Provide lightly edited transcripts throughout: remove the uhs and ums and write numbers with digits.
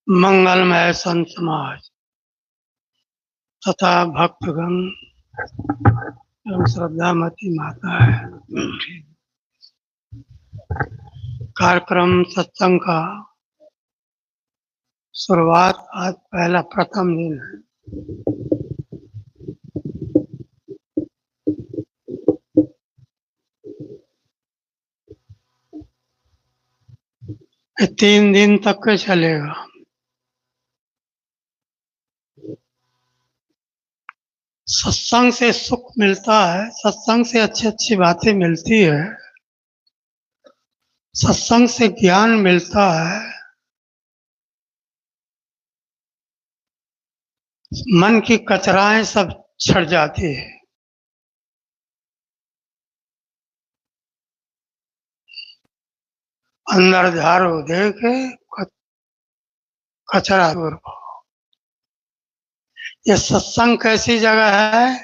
मंगलमय संत समाज तथा भक्तगण एवं श्रद्धामती माताएं, कार्यक्रम सत्संग का शुरुआत आज पहला प्रथम दिन है। ये 3 दिन तक के चलेगा। सत्संग से सुख मिलता है, सत्संग से अच्छी अच्छी बातें मिलती है, सत्संग से ज्ञान मिलता है, मन की कचराएं सब छट जाती है। अंदर झाड़ू दे के कचरा दूर करो। ये सत्संग कैसी जगह है?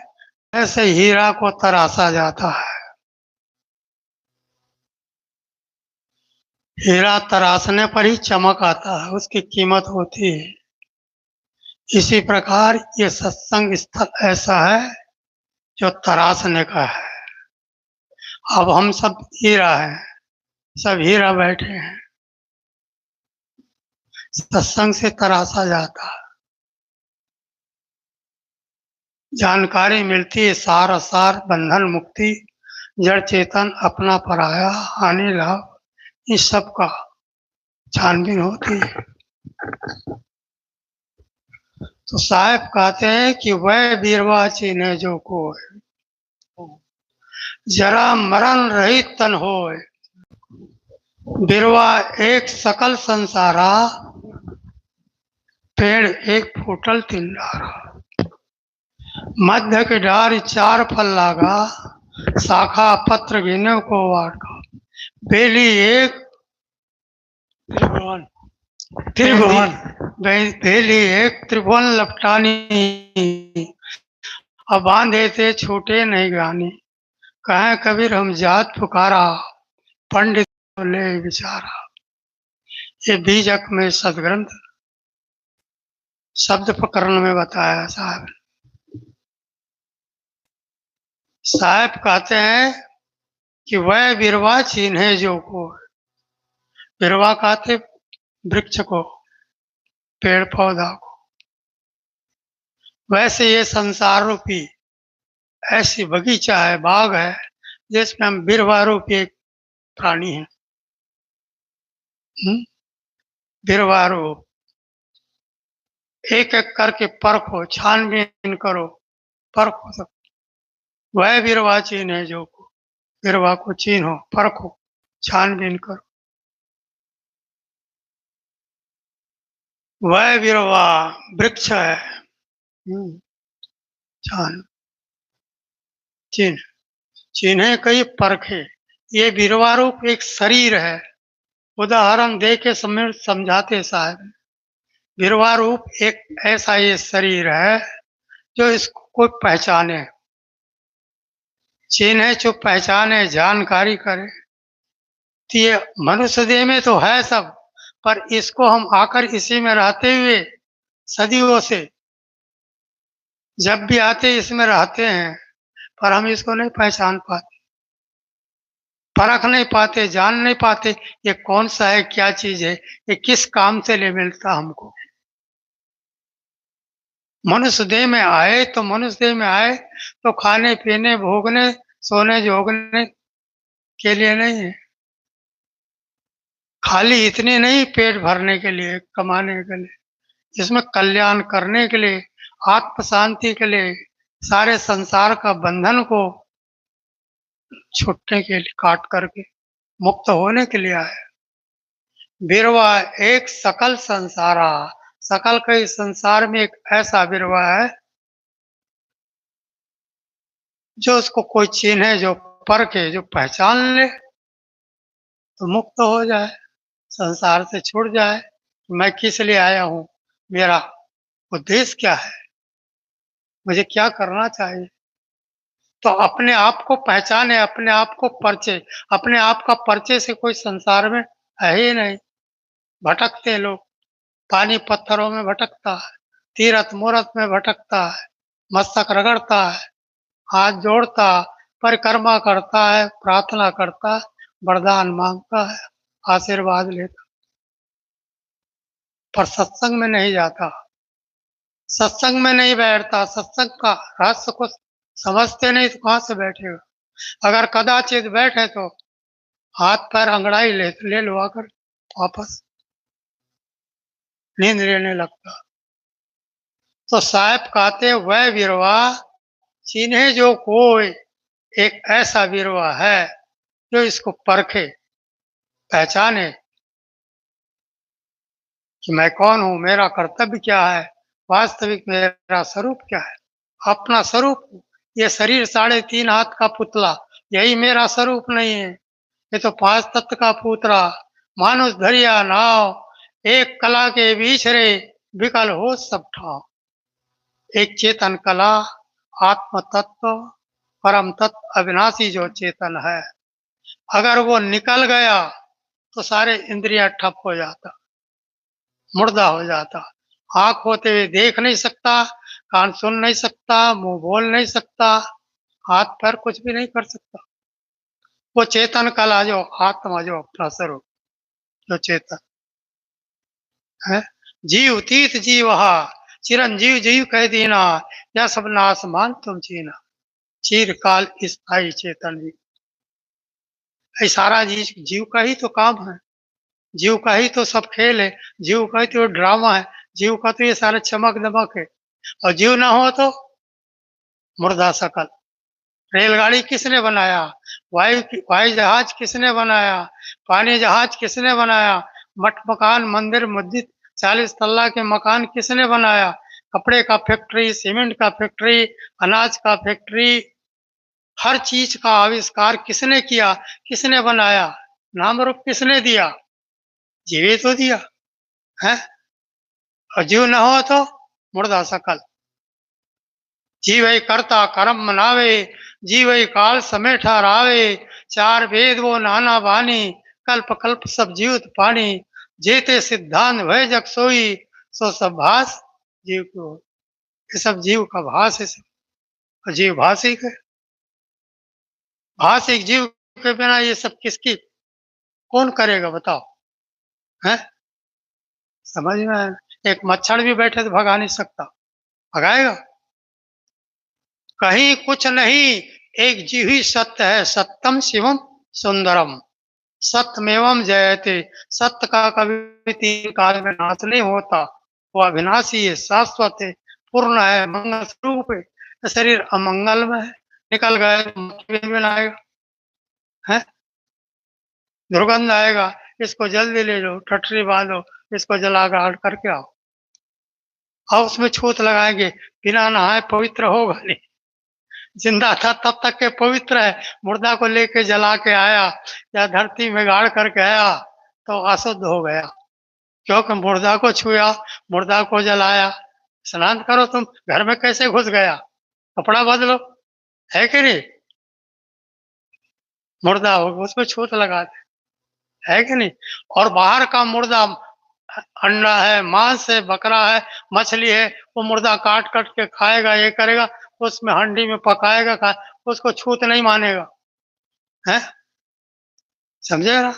ऐसे हीरा को तराशा जाता है। हीरा तराशने पर ही चमक आता है, उसकी कीमत होती है। इसी प्रकार ये सत्संग स्थल ऐसा है जो तराशने का है। अब हम सब हीरा हैं, सब हीरा बैठे हैं, सत्संग से तराशा जाता है, जानकारी मिलती है, सार असार, बंधन मुक्ति, जड़ चेतन, अपना पराया, हानि लाभ, इस सब का छानबीन होती है। तो साहब कहते हैं कि वह बीरवा चिन्हे जो को जरा मरण रहित तन होए, बिरवा एक सकल संसारा, पेड़ एक फूटल तिंडारा। मध्य के डार 4 फल लागा, शाखा पत्र गिने को वाटा। बेली एक त्रिभुवन त्रिभुवन बेली एक त्रिभुवन लपटानी, अब बांधे थे छूटे नहीं गानी। कहें कबीर हम जात पुकारा, पंडित ले विचारा। ये बीजक में सदग्रंथ शब्द प्रकरण में बताया साहब। साहब कहते हैं कि वह बिरवा चिन्हे जो को, बिरवा कहते वृक्ष को, पेड़ पौधा को। वैसे ये संसार रूपी ऐसी बगीचा है, बाग है, जिसमें हम बिरवा रूपी एक प्राणी है। बिरवा रूप एक एक करके परखो, छानबीन करो, परखो सब। वह बिरवा चिन्हे जो को, बिरवा को चिन्हो, परखो, छानबीन करो। वह बिरवा वृक्ष है, छान चिन्ह, चिन्हे कई परखे। ये बिरवा रूप एक शरीर है। उदाहरण दे के समझाते साहब। बिरवा रूप एक ऐसा ये शरीर है जो इसको कोई पहचाने, चिन्हे, जो पहचाने, जानकारी करे। तो ये मनुष्य देह में तो है सब, पर इसको हम आकर इसी में रहते हुए सदियों से जब भी आते इसमें रहते हैं, पर हम इसको नहीं पहचान पाते, परख नहीं पाते, जान नहीं पाते ये कौन सा है, क्या चीज है, ये किस काम से ले मिलता हमको। मनुष्य देह में आए तो मनुष्य देह में आए तो खाने पीने, भोगने, सोने जोगने के लिए नहीं है। खाली इतने नहीं पेट भरने के लिए, कमाने के लिए, इसमें कल्याण करने के लिए, आत्म शांति के लिए, सारे संसार का बंधन को छूटने के लिए, काट करके मुक्त होने के लिए आए। बिरवा एक सकल संसारा, सकल के इस संसार में एक ऐसा बिरवा है जो उसको कोई चिन्हे, जो परखे, जो पहचान ले तो मुक्त हो जाए, संसार से छूट जाए। मैं किस लिए आया हूँ, मेरा उद्देश्य क्या है, मुझे क्या करना चाहिए। तो अपने आप को पहचाने, अपने आप को परिचय, अपने आप का परिचय से कोई संसार में है ही नहीं। भटकते लोग, पानी पत्थरों में भटकता है, तीरथ मूरत में भटकता है, मस्तक रगड़ता है, हाथ जोड़ता, परिक्रमा करता है, प्रार्थना करता है, वरदान मांगता है, आशीर्वाद लेता, पर सत्संग में नहीं जाता, सत्संग में नहीं बैठता, सत्संग का रहस्य को समझते नहीं तो कहाँ से बैठेगा? अगर कदाचित बैठे तो हाथ पैर अंगड़ाई ले लो आकर वापस नींद लेने लगता। तो साहब कहते वह विरवा चिन्हे जो कोई, एक ऐसा विरवा है जो इसको परखे, पहचाने कि मैं कौन हूँ, मेरा कर्तव्य क्या है, वास्तविक मेरा स्वरूप क्या है। अपना स्वरूप, ये शरीर 3.5 हाथ का पुतला, यही मेरा स्वरूप नहीं है। ये तो 5 तत्व का पुतला, मानुष धरिया नाव, एक कला के बीच रे, विकल हो सब ठाव। एक चेतन कला, आत्म तत्व, परम तत्व अविनाशी जो चेतन है, अगर वो निकल गया तो सारे इंद्रियां ठप हो जाता, मुर्दा हो जाता। आंख होते हुए देख नहीं सकता, कान सुन नहीं सकता, मुंह बोल नहीं सकता, हाथ पैर कुछ भी नहीं कर सकता। वो चेतन कला जो आत्मा जो अपना स्वरूप जो चेतन है, जीव तीत जीवहा, चिरंजीव जीव कह दीना, यह सब नासमान तुम जीना, चिरकाल स्थायी चेतन जीव। ये सारा जीव का ही तो काम है, जीव का ही तो सब खेल है, जीव का ही तो ड्रामा है, जीव का तो ये सारा चमक दमक है। और जीव ना हो तो मुर्दा शकल। रेलगाड़ी किसने बनाया? वायु जहाज किसने बनाया? पानी जहाज किसने बनाया? मठ मकान मंदिर मस्जिद 40 तल्ला के मकान किसने बनाया? कपड़े का फैक्ट्री, सीमेंट का फैक्ट्री, अनाज का फैक्ट्री, हर चीज का आविष्कार किसने किया? किसने बनाया? नाम रूप किसने दिया? जीव ही तो दिया है। और जीव न हो तो मुर्दा शकल। जीवै करता कर्म मनावे, जीवै काल समय ठहरावे, चार वेद वो नाना बानी, कल्प कल्प सब जीवत पानी, जेते सिद्धांत भय जग सोई, सो सब भास जीव को। ये सब जीव का भास है सब। और जीव भाषिक है, भाषिक जीव के बिना ये सब किसकी कौन करेगा बताओ? है समझ में आया? एक मच्छर भी बैठे तो भगा नहीं सकता, भगाएगा? कहीं कुछ नहीं, एक जीव ही सत्य है, सत्यम शिवम सुंदरम, सत्यमेवं जयते। सत्य का कभी 3 काल में नाश नहीं होता, वो अविनाशी है, शाश्वत है, पूर्ण है, मंगल स्वरूप है। तो शरीर अमंगल में है, निकल गए तो मक्खी भी आएगा, है दुर्गंध आएगा, इसको जल्दी ले लो, ठठरी बांधो, इसको जला गाड़ करके आओ, और उसमें छूत लगाएंगे, बिना नहाए पवित्र होगा नहीं। जिंदा था तब तक के पवित्र है, मुर्दा को लेके जला के आया या धरती में गाड़ करके आया तो अशुद्ध हो गया, क्योंकि मुर्दा को छुआ, मुर्दा को जलाया। स्नान करो, तुम घर में कैसे घुस गया? कपड़ा बदलो, है कि नहीं? मुर्दा हो उसमें छूत लगा दे, है कि नहीं? और बाहर का मुर्दा, अंडा है, मांस है, बकरा है, मछली है, वो मुर्दा काट काट के खाएगा, ये करेगा, उसमें हंडी में पकाएगा, उसको छूत नहीं मानेगा, है समझे ना?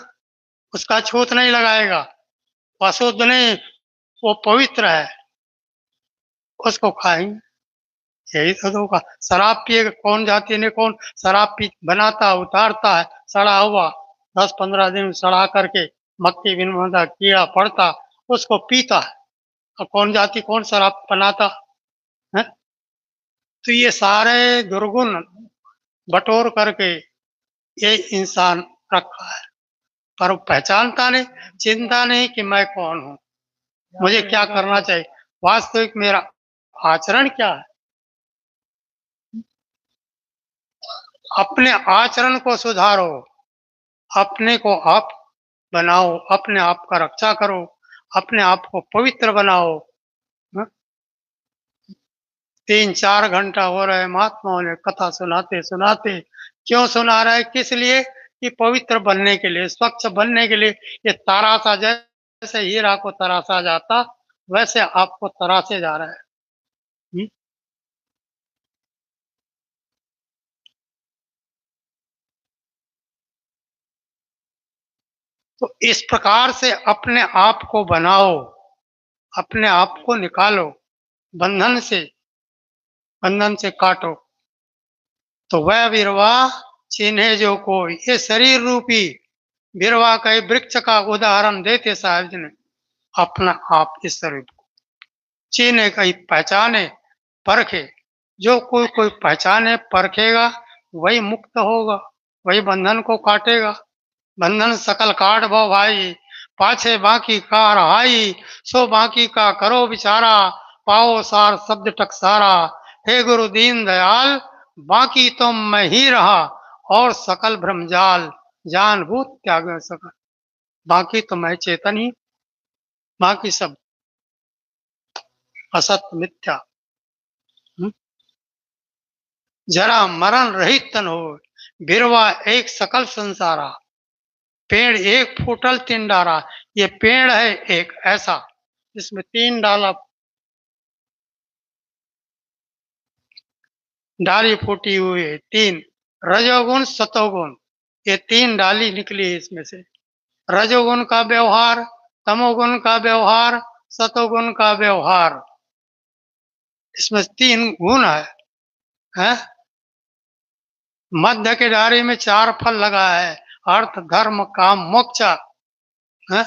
उसका छूत नहीं लगाएगा, वो अशुद्ध नहीं, वो पवित्र है, उसको खाएंगे। यही तो धोखा। शराब पिएगा कौन जाति ने, कौन शराब पी बनाता उतारता है, सड़ा हुआ 10-15 दिन सड़ा करके मक्खी बिन कीड़ा पड़ता, उसको पीता है। और कौन जाति कौन शराब बनाता है? तो ये सारे दुर्गुण बटोर करके ये इंसान रखा है, पर वो पहचानता नहीं, चिंता नहीं कि मैं कौन हूँ, मुझे क्या करना चाहिए, वास्तविक मेरा आचरण क्या है। अपने आचरण को सुधारो, अपने को आप बनाओ, अपने आप का रक्षा करो, अपने आप को पवित्र बनाओ। 3-4 घंटा हो रहे महात्माओं ने कथा सुनाते सुनाते, क्यों सुना रहे, किस लिए? कि पवित्र बनने के लिए, स्वच्छ बनने के लिए। ये तरासा जैसे हीरा को तरासा जाता, वैसे आपको तरासे जा रहा है। हुँ? तो इस प्रकार से अपने आप को बनाओ, अपने आप को निकालो, बंधन से बंधन से काटो। तो वह विरवा चिन्हे जो कोई, ये शरीर रूपी विरवा का वृक्ष का उदाहरण देते साहब जी ने। अपना आप इस शरीर को चिन्हे, कहीं पहचाने, परखे। जो कोई कोई पहचाने, परखेगा, वही मुक्त होगा, वही बंधन को काटेगा। बंधन सकल काट भो भाई, पाछे बाकी का रहाई, सो बाकी का करो विचारा, पाओ सार शब्द टकसारा। हे गुरु दीन दयाल, बाकी तो मैं ही रहा, और सकल भ्रमजाल, जान भूत त्याग सकल। बाकी तो मैं चेतन ही, बाकी सब असत मिथ्या। हम्म? जरा मरण रहित तन हो, बिरवा एक सकल संसारा। पेड़ एक फूटल तीन डारा, ये पेड़ है एक ऐसा जिसमें तीन डाला, डाली फूटी हुई है तीन। रजोगुण सतोगुण, ये तीन डाली निकली है इसमें से। रजोगुण का व्यवहार, तमोगुण का व्यवहार, सतोगुण का व्यवहार, इसमें तीन गुण है? मध्य के डारी में चार फल लगा है, अर्थ धर्म काम मोक्ष है।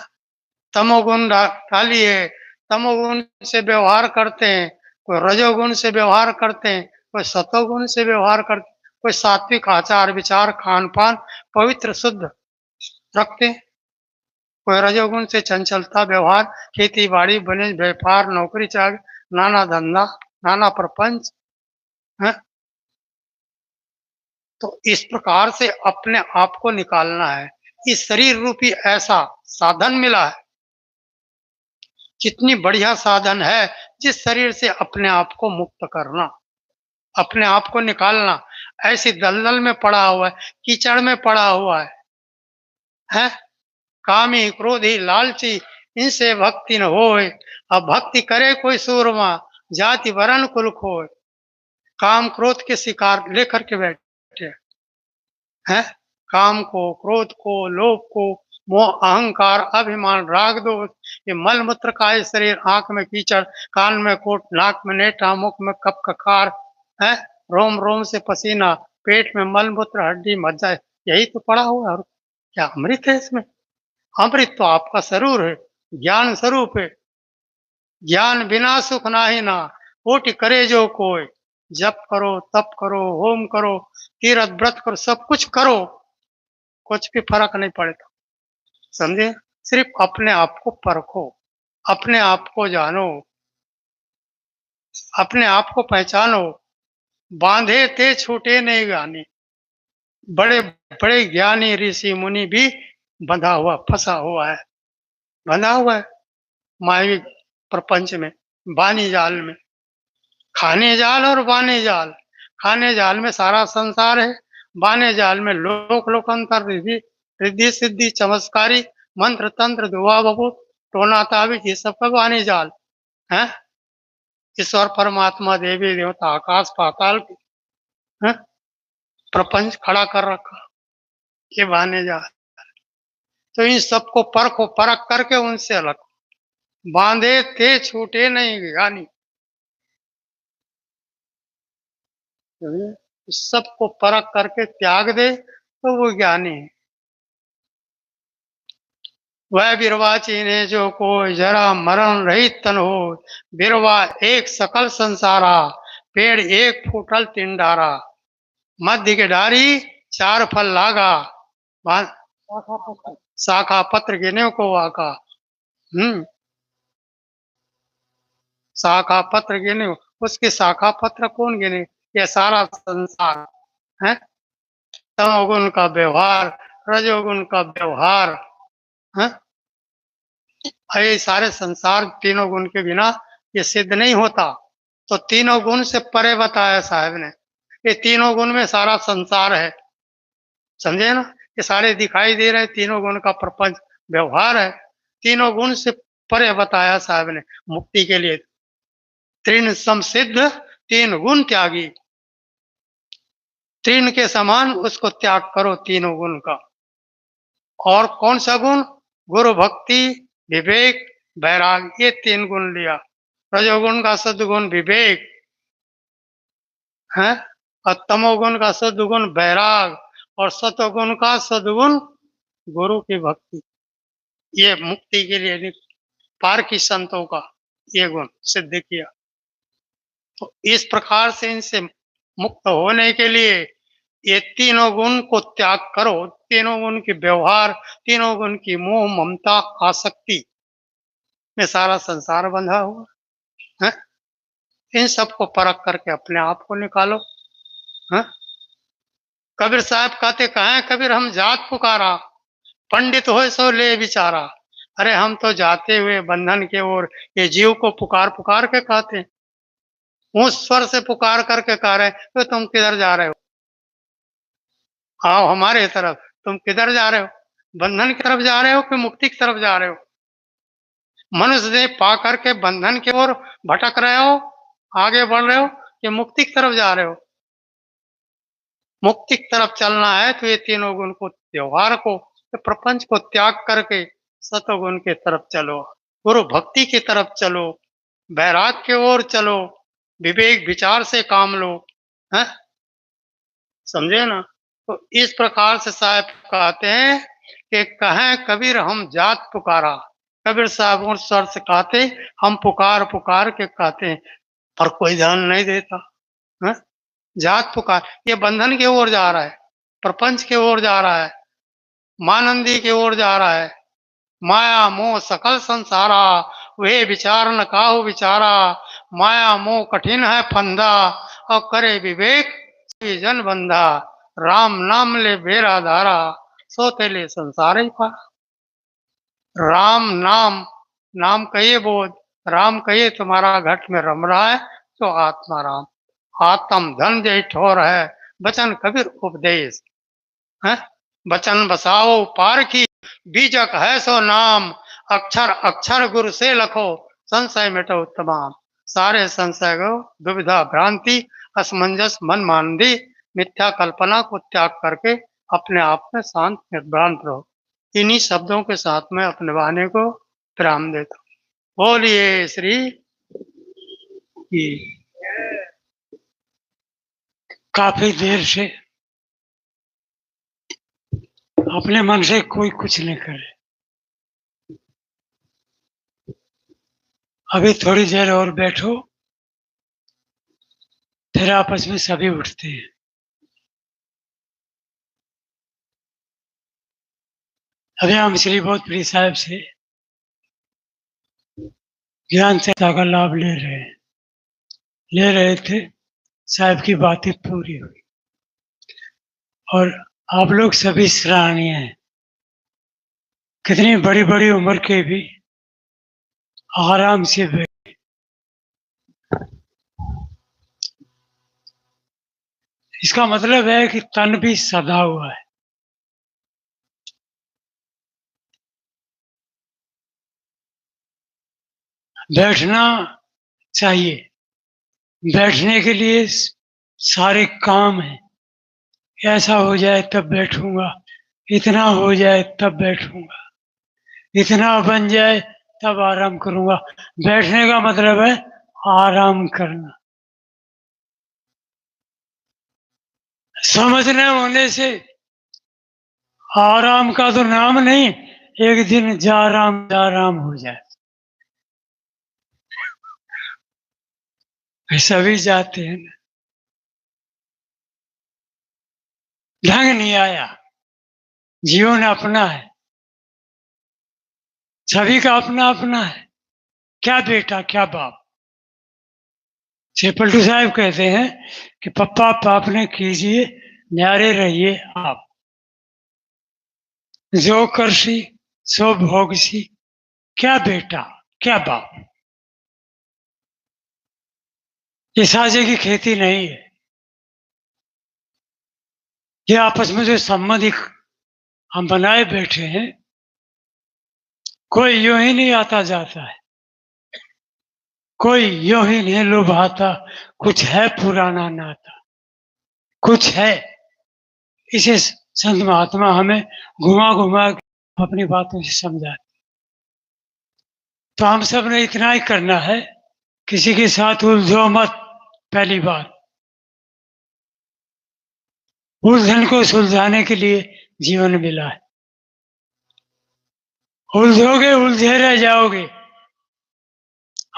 तमोगुण डाली है, तमोगुण से व्यवहार करते हैं, कोई रजोगुण से व्यवहार करते हैं, कोई सतोगुण से व्यवहार करते हैं, कोई सात्विक आचार विचार खान पान पवित्र शुद्ध रखते हैं, कोई रजोगुण से चंचलता व्यवहार, खेती बाड़ी बने व्यापार नौकरी चाकरी, नाना धंधा, नाना प्रपंच है। तो इस प्रकार से अपने आप को निकालना है। इस शरीर रूपी ऐसा साधन मिला है, कितनी बढ़िया साधन है, जिस शरीर से अपने आप को मुक्त करना, अपने आप को निकालना। ऐसी दलदल में पड़ा हुआ है, कीचड़ में पड़ा हुआ है? कामी क्रोधी लालची, इनसे भक्ति न होए। अब भक्ति करे कोई सूरमा, जाति वरण कुल खोए। काम क्रोध के शिकार लेकर के बैठे हैं। काम को, क्रोध को, लोभ को, मोह अहंकार अभिमान राग दोष, ये मल मूत्र का ये शरीर, आंख में कीचड़, कान में कोट, नाक में नेटा, मुख में कप ककार है, रोम रोम से पसीना, पेट में मल मूत्र हड्डी मज्जा, यही तो पड़ा हुआ है। और क्या अमृत है इसमें? अमृत तो आपका स्वरूप है, ज्ञान स्वरूप है। ज्ञान बिना सुख नाही ना, कोटि करे जो कोई। जप करो, तप करो, होम करो, तीर्थ व्रत करो, सब कुछ करो, कुछ भी फर्क नहीं पड़ेगा। समझे? सिर्फ अपने आप को परखो, अपने आप को जानो, अपने आप को पहचानो। बांधे थे छूटे नहीं गाने। बड़े बड़े ज्ञानी ऋषि मुनि भी बंधा हुआ फंसा हुआ है, बंधा हुआ है मायावी प्रपंच में, बानी जाल में। खाने जाल और बाने जाल। खाने जाल में सारा संसार है, बाने जाल में लोक लोकांतर रिद्धि रिद्धि सिद्धि चमत्कारी मंत्र तंत्र दुआ बबूत टोना ताबीज, ये सब का बाने जाल है। ईश्वर परमात्मा देवी देवता आकाश पाताल है, प्रपंच खड़ा कर रखा, ये बाने जाल। तो इन सबको परखो, परख करके उनसे अलग। बांधे थे छूटे नहीं ज्ञानी। इस सबको परख करके त्याग दे तो वो ज्ञानी है। वह बिरवा चीन्हे जो कोई, जरा मरण रहित तन हो। बिरवा एक सकल संसारा, पेड़ एक फूटल तीन डारा। मध्य के डारी चार फल लागा, शाखा पत्र गिने को वाका। हम्म, शाखा पत्र गिने, उसकी शाखा पत्र कौन गिने? ये सारा संसार है। तमोगुण का व्यवहार, रजोगुण का व्यवहार है। ये सारे संसार तीनों गुण के बिना ये सिद्ध नहीं होता। तो तीनों गुण से परे बताया साहब ने, ये तीनों गुण में सारा संसार है। समझे ना? ये सारे दिखाई दे रहे तीनों गुण का प्रपंच व्यवहार है। तीनों गुण से पर यह बताया साहब ने मुक्ति के लिए तृण समसिद्ध, 3 गुण त्यागी। तृण के समान उसको त्याग करो तीनों गुण का। और कौन सा गुण? गुरु भक्ति, विवेक, वैराग, ये 3 गुण लिया। रजोगुण का सद्गुण विवेक है, और तमोगुण का सद्गुण वैराग, और सतोगुण का सद्गुण गुरु की भक्ति। ये मुक्ति के लिए पार की संतों का ये गुण सिद्ध किया। तो इस प्रकार से इनसे मुक्त होने के लिए ये तीनों गुण को त्याग करो। तीनों गुण की व्यवहार, तीनों गुण की मोह, ममता, आसक्ति में सारा संसार बंधा हुआ है। इन सबको परख करके अपने आप को निकालो। है? कबीर साहब कहते, कहें कबीर हम जात पुकारा, पंडित हो सो ले विचारा। अरे हम तो जाते हुए बंधन के ओर ये जीव को पुकार पुकार के कहते हैं। उस स्वर से पुकार करके कह रहे तो तुम किधर जा रहे हो? आओ हमारे तरफ। तुम किधर जा रहे हो? बंधन की तरफ जा रहे हो कि मुक्ति की तरफ जा रहे हो? मनुष्य देह पा करके बंधन की ओर भटक रहे हो, आगे बढ़ रहे हो, कि मुक्ति की तरफ जा रहे हो? मुक्ति की तरफ चलना है तो ये तीनों गुण को, व्यवहार को, प्रपंच को त्याग करके सतोगुण की तरफ चलो, गुरु भक्ति की तरफ चलो, वैराग की ओर चलो, विवेक विचार से काम लो। है? समझे ना? तो इस प्रकार से साहब कहते हैं कि कहें कबीर हम जात पुकारा। कबीर साहब उस स्वर से कहते, हम पुकार पुकार के कहते हैं, पर कोई ध्यान नहीं देता। है? जात पुकार, ये बंधन की ओर जा रहा है, प्रपंच की ओर जा रहा है, मानंदी की ओर जा रहा है। माया मोह सकल संसारा, वे विचार न काहू विचारा। माया मोह कठिन है फंदा, और करे विवेक जन बंधा। राम नाम ले बेरा धारा, सोते ले संसार ही पारा। राम नाम, नाम कहिए बोध, राम कहिए तुम्हारा घट में रम रहा है तो आत्मा राम। आत्म धन जय ठोर है, बचन कबीर उपदेश है। बचन बसाओ पार की, बीजक है सो नाम। अक्षर अक्षर गुरु से लखो, संशय मिटो तमाम। सारे संशय को, दुविधा भ्रांति असमंजस मन मांदी, मिथ्या कल्पना को त्याग करके अपने आप में शांत निर्भ्रांत रहो। इन्हीं शब्दों के साथ में अपने वाणी को विराम देता हूँ। बोलिए श्री की। काफी देर से अपने मन से कोई कुछ नहीं करे। अभी थोड़ी देर और बैठो, फिर आपस में सभी उठते हैं। अभी हम श्री बहुत प्रिय साहब से ज्ञान सत्ता का लाभ ले रहे थे। साहब की बातें पूरी हुई और आप लोग सभी सराहनीय हैं। कितनी बड़ी बड़ी उम्र के भी आराम से बैठे। इसका मतलब है कि तन भी सदा हुआ है। बैठना चाहिए। बैठने के लिए सारे काम हैं। ऐसा हो जाए तब बैठूंगा, इतना हो जाए तब बैठूंगा, इतना बन जाए तब आराम करूंगा। बैठने का मतलब है आराम करना। समझने होने से आराम का तो नाम नहीं, एक दिन जाराम हो जाए। सभी जाते हैं ना, ढंग नहीं आया। जीवन अपना है, सभी का अपना अपना है। क्या बेटा क्या बाप। श्री पलटू साहब कहते हैं कि पप्पा पाप ने कीजिए, न्यारे रहिए आप। जो करसी सो भोगसी, क्या बेटा क्या बाप। ये साझे की खेती नहीं है। ये आपस में जो संबंध हम बनाए बैठे हैं, कोई यूं ही नहीं आता जाता है, कोई यूं ही नहीं लुभाता, कुछ है पुराना नाता, कुछ है। इसे संत महात्मा हमें घुमा घुमा के अपनी बातों से समझाते। तो हम सब ने इतना ही करना है, किसी के साथ उलझो मत। पहली बात, उलझन को सुलझाने के लिए जीवन मिला है। उलझोगे उलझे रह जाओगे।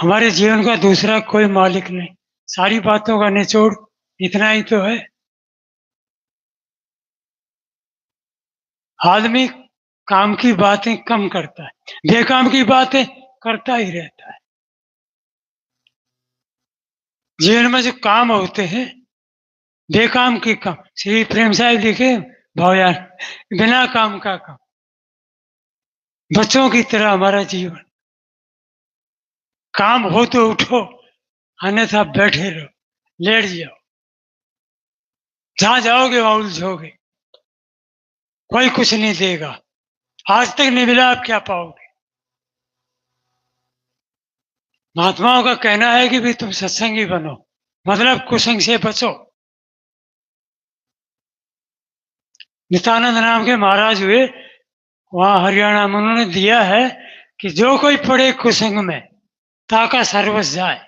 हमारे जीवन का दूसरा कोई मालिक नहीं। सारी बातों का निचोड़ इतना ही तो है। आदमी काम की बातें कम करता है, बेकाम की बातें करता ही रहता है। जीवन में जो काम होते हैं, बेकाम के काम, श्री प्रेम साहब लिखे भावयान, बिना काम का काम। बच्चों की तरह हमारा जीवन, काम हो तो उठो, अन्यथा बैठे रहो, लेट जाओ। जहां जाओगे वहां उलझोगे, कोई कुछ नहीं देगा। आज तक नहीं मिला, आप क्या पाओगे? महात्माओं का कहना है कि भी तुम सत्संगी बनो, मतलब कुसंग से बचो। नित्यानंद नाम के महाराज हुए, वहां हरियाणा में उन्होंने दिया है कि जो कोई पड़े कुसंग में, ताका सर्वस जाए।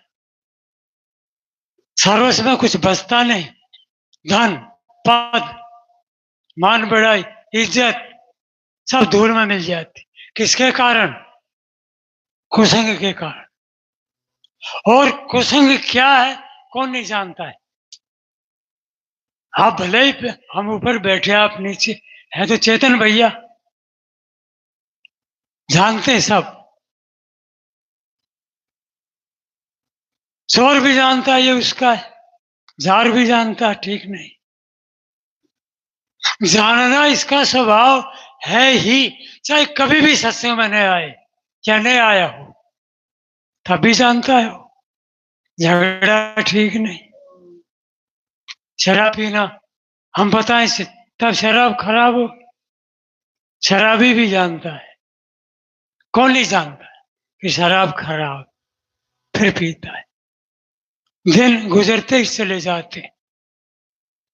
सर्वस में कुछ बचता नहीं, धन, पद, मान बढ़ाई, इज्जत सब धूल में मिल जाती। किसके कारण? कुसंग के कारण। और कुसंग क्या है कौन नहीं जानता है। आप भले ही हम ऊपर बैठे, आप नीचे है, तो चेतन भैया जानते हैं सब। चोर भी जानता है ये उसका है, जार भी जानता है, ठीक नहीं। जानना इसका स्वभाव है ही, चाहे कभी भी सत्संग में नहीं आए या नहीं आया हो, तब भी जानता है वो झगड़ा ठीक नहीं। शराब पीना हम बताएं से तब शराब खराब हो, शराबी भी जानता है। कौन नहीं जानता है कि शराब खराब, फिर पीता है। दिन गुजरते ही चले जाते,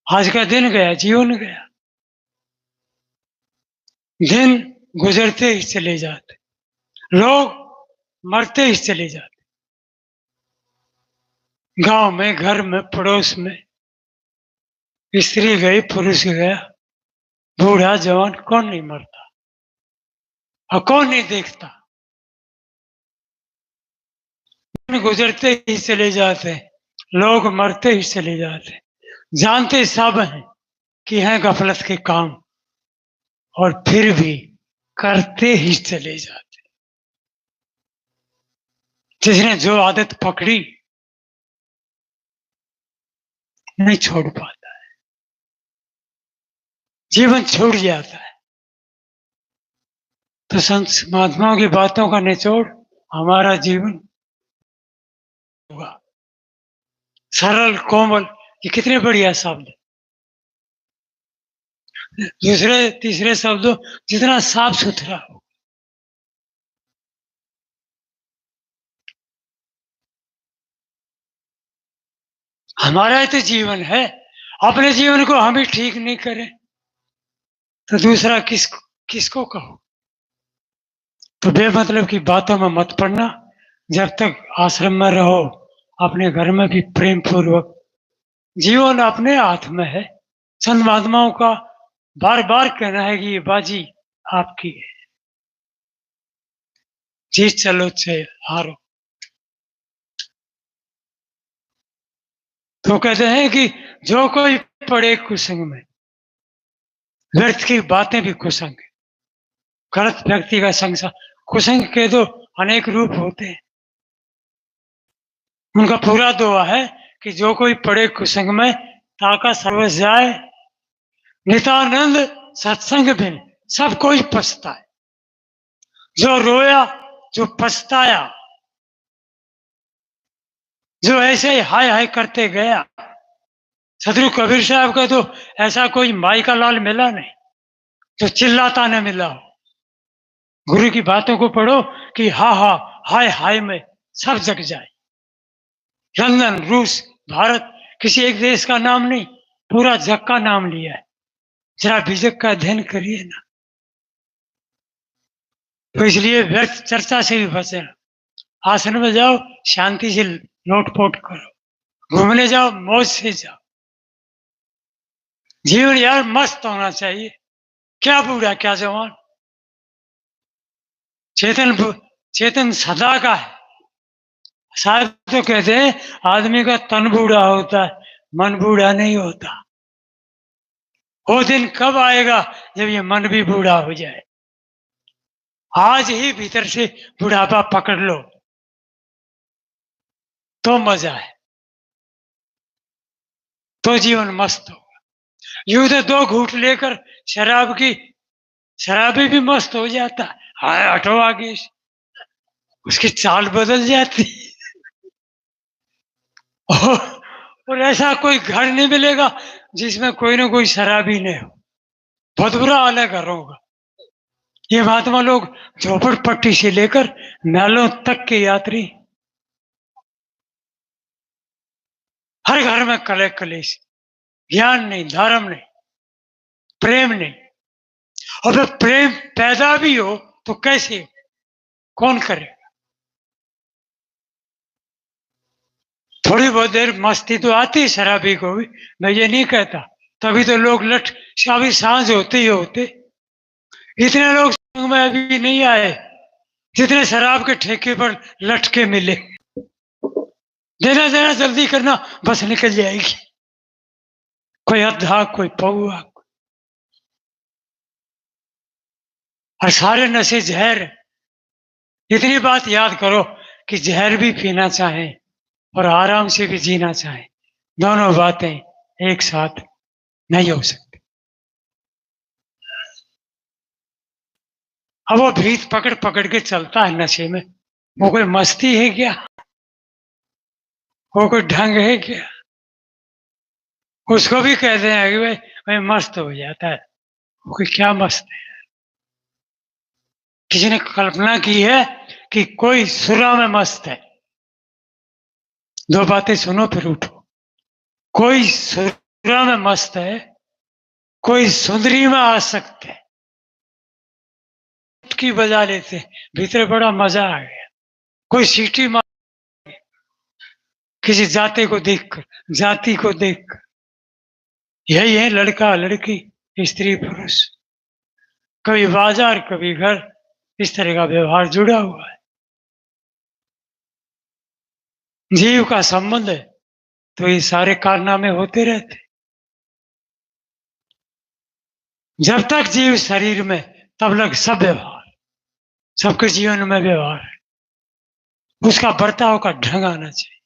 आज का दिन गया, जीवन गया। दिन गुजरते ही चले जाते, लोग मरते ही चले जाते। गांव में, घर में, पड़ोस में, स्त्री गई, पुरुष गया, बूढ़ा जवान, कौन नहीं मरता और कौन नहीं देखता। दिन गुजरते ही चले जाते, लोग मरते ही चले जाते। जानते सब हैं कि हैं गफलत के काम, और फिर भी करते ही चले जाते। जिसने जो आदत पकड़ी नहीं छोड़ पाता है, जीवन छूट जाता है। तो संत महात्माओं की बातों का निचोड़ हमारा जीवन होगा। सरल, कोमल, ये कितने बढ़िया शब्द। दूसरे तीसरे शब्दों जितना साफ सुथरा हो। हमारा ही तो जीवन है, अपने जीवन को हम ही ठीक नहीं करें तो दूसरा किसको कहो। तो बेमतलब की बातों में मत पड़ना। जब तक आश्रम में रहो, अपने घर में भी प्रेम पूर्वक, जीवन अपने हाथ में है। संत महात्माओं का बार बार कहना है कि ये बाजी आपकी है, जीत चलो चाहे हारो। तो कहते हैं कि जो कोई पड़े कुसंग में, व्यर्थ की बातें भी कुसंग, गलत व्यक्ति का संग, कुसंग के तो अनेक रूप होते हैं। उनका पूरा दुआ है कि जो कोई पड़े कुसंग में, ताका सर्वस जाए। नित्यानंद सत्संग बिन सब कोई पछता है। जो रोया, जो पछताया, जो ऐसे ही हाय हाय करते गया। सदगुरु कबीर साहब का तो ऐसा कोई माई का लाल मिला नहीं जो चिल्लाता न मिला हो। गुरु की बातों को पढ़ो कि हा हा हाय हाय में सब जग जाए। लंदन, रूस, भारत, किसी एक देश का नाम नहीं, पूरा जग का नाम लिया है। जरा बीजक का अध्ययन करिए ना। तो इसलिए व्यर्थ चर्चा से भी बचे। आसन में जाओ, शांति से लोटपोट करो, घूमने जाओ, मौज से जाओ। जीवन यार मस्त होना चाहिए, क्या बूढ़ा क्या जवान। चेतन चेतन सदा का है। शायद तो कहते हैं आदमी का तन बूढ़ा होता है, मन बूढ़ा नहीं होता। वो दिन कब आएगा जब ये मन भी बूढ़ा हो जाए। आज ही भीतर से बुढ़ापा पकड़ लो तो मजा है, तो जीवन मस्त होगा। यूं तो 2 घूंट लेकर शराबी भी मस्त हो जाता है। हाय हटो आगे से, उसकी चाल बदल जाती। और ऐसा कोई घर नहीं मिलेगा जिसमें कोई ना कोई शराबी नहीं हो। बहुत बुरा हाल है घरों का। ये महात्मा लोग झोपड़पट्टी से लेकर महलों तक के यात्री, हर घर में कले कलेश, ज्ञान नहीं, धर्म नहीं, प्रेम नहीं। और जब प्रेम पैदा भी हो तो कैसे, कौन करे। थोड़ी बहुत देर मस्ती तो आती है शराबी को भी, मैं ये नहीं कहता। तभी तो लोग लठ, अभी सांझ होते ही होते इतने लोग संग में अभी नहीं आए जितने शराब के ठेके पर लटके मिले। देना देना जल्दी करना, बस निकल जाएगी। कोई अद्धा, कोई पौआ, और सारे नशे जहर। इतनी बात याद करो कि जहर भी पीना चाहे और आराम से भी जीना चाहे, दोनों बातें एक साथ नहीं हो सकती। अब वो भीत पकड़ पकड़ के चलता है नशे में, वो कोई मस्ती है क्या, वो कोई ढंग है क्या। उसको भी कहते हैं कि भाई मस्त हो जाता है, वो कोई क्या मस्त है। किसी ने कल्पना की है कि कोई सुरा में मस्त है। 2 बातें सुनो फिर उठो। कोई सुरा में मस्त है, कोई सुंदरी में आसक्त है। की बजा लेते, भीतर बड़ा मजा आ गया। कोई सीटी मार, किसी जाति को देखकर। यही है लड़का लड़की, स्त्री पुरुष, कभी बाजार कभी घर, इस तरह का व्यवहार जुड़ा हुआ है। जीव का संबंध है तो ये सारे कारनामे होते रहते। जब तक जीव शरीर में तब तक सब व्यवहार, सबके जीवन में व्यवहार है। उसका बर्ताव का ढंग आना चाहिए,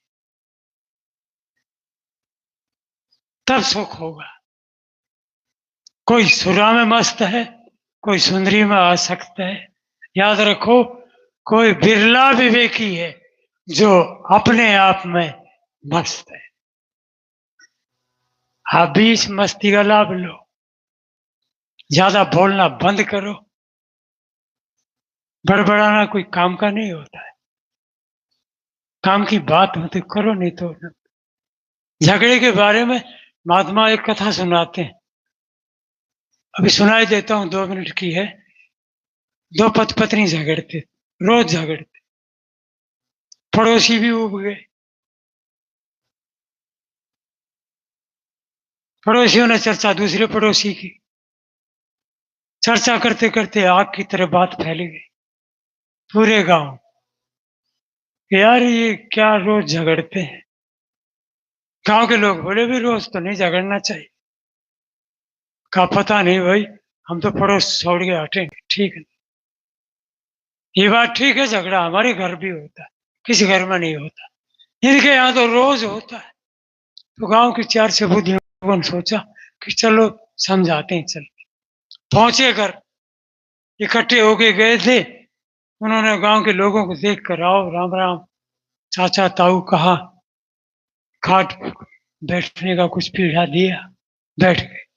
तब सुख होगा। कोई सुरा में मस्त है, कोई सुंदरी में आसक्त है। याद रखो, कोई बिरला विवेकी है जो अपने आप में मस्त है। आप भी इस मस्ती का लाभ लो, ज्यादा बोलना बंद करो। बड़बड़ाना कोई काम का नहीं होता है। काम की बात हो तो करो, नहीं तो झगड़े के बारे में महात्मा एक कथा सुनाते हैं, अभी सुनाई देता हूं, 2 मिनट की है। 2 पति पत्नी झगड़ते, रोज झगड़ते, पड़ोसी भी उब गए। पड़ोसियों ने चर्चा दूसरे पड़ोसी की, चर्चा करते करते आग की तरह बात फैल गई पूरे गांव। यार ये क्या रोज झगड़ते हैं। गांव के लोग बोले भी रोज तो नहीं झगड़ना चाहिए। कहा पता नहीं भाई, हम तो पड़ोस छोड़ के हटेंगे। ठीक है, ये बात ठीक है, झगड़ा हमारे घर भी होता है, किसी घर में नहीं होता, इनके यहाँ तो रोज होता है। तो गांव के 4 सबूतियों ने सोचा कि चलो समझाते हैं। चल पहुंचे घर, इकट्ठे होके गए थे। उन्होंने गांव के लोगों को देख कर, आओ राम राम, चाचा ताऊ कहा, खाट बैठने का कुछ पीढ़ा दिया, बैठ गए।